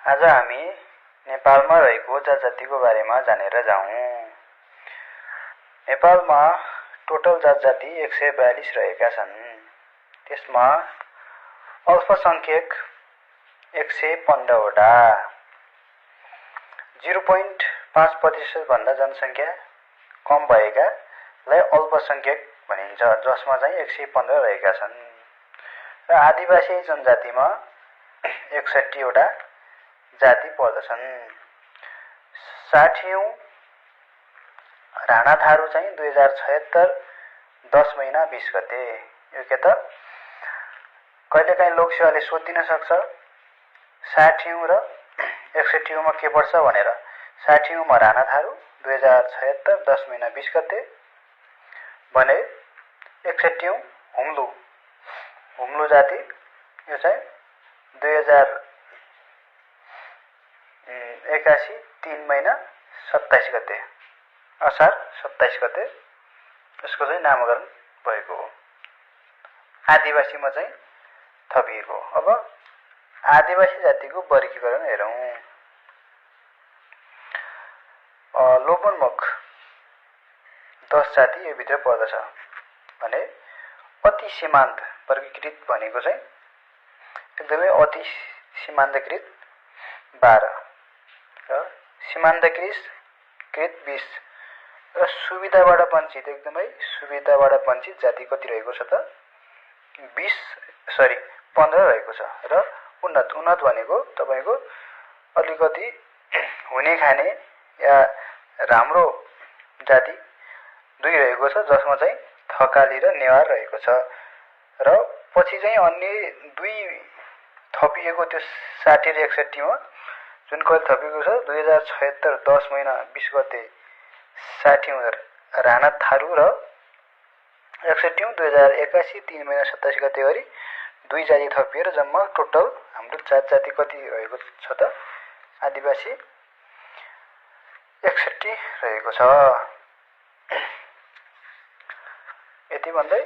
आज हामी नेपालमा रहेको जात-जातिको बारेमा जानेर जाउँ। नेपालमा टोटल जात-जाति 142 रहेका छन्। त्यसमा अल्पसंख्यक 115 वटा, 0.5% भन्दा जनसंख्या कम भएकालाई अल्पसंख्यक भनिन्छ, जसमा चाहिँ 115 रहेका छन्। र आदिवासी जनजातिमा 61 वटा जाति पर्दछन्। 60औं राणा थारू चाहिँ 2076 10 महिना 20 गते। यो के त कहिलेकाहीँ लोकसेवाले सोधिन सक्छ 60औं र 61औं मा के पर्छ भनेर। 60औं मा राणा थारू 2076 10 महिना 20 गते भने 61औं हुम्लु जाति, यो चाहिँ 2081 3 महिना 27 गते, असार 27 गते यसको चाहिँ नामकरण भएको हो। आदिवासीमा चाहिँ थपिएको हो। अब आदिवासी जातिको वर्गीकरण हेरौँ। लोपोन्मुख 10 जाति यो भित्र पर्दछ भने अति सीमान्त वर्गीकृत भनेको चाहिँ एकदमै अति सीमान्तकृत 12 र सीमान्तकृत 20 र सुविधाबाट वञ्चित, एकदमै सुविधाबाट वञ्चित जाति कति रहेको छ त 15 रहेको छ। र उन्नत भनेको तपाईको अलिकति हुने खाने या राम्रो जाति 2 रहेको छ, जसमा चाहिँ थकाली र नेवार रहेको छ। र पछि चाहिँ अन्य 2 थपिएको त्यो 60 र 61 मा जुन कहिले थपिएको छ 2076 10 महिना 20 गते 60औं राणा थारू र 61औं 2081 3 महिना 27 गते गरी 2 जाति थपिएर जम्मा टोटल हाम्रो जाति कति रहेको छ त आदिवासी 61 रहेको छ। यति भन्दै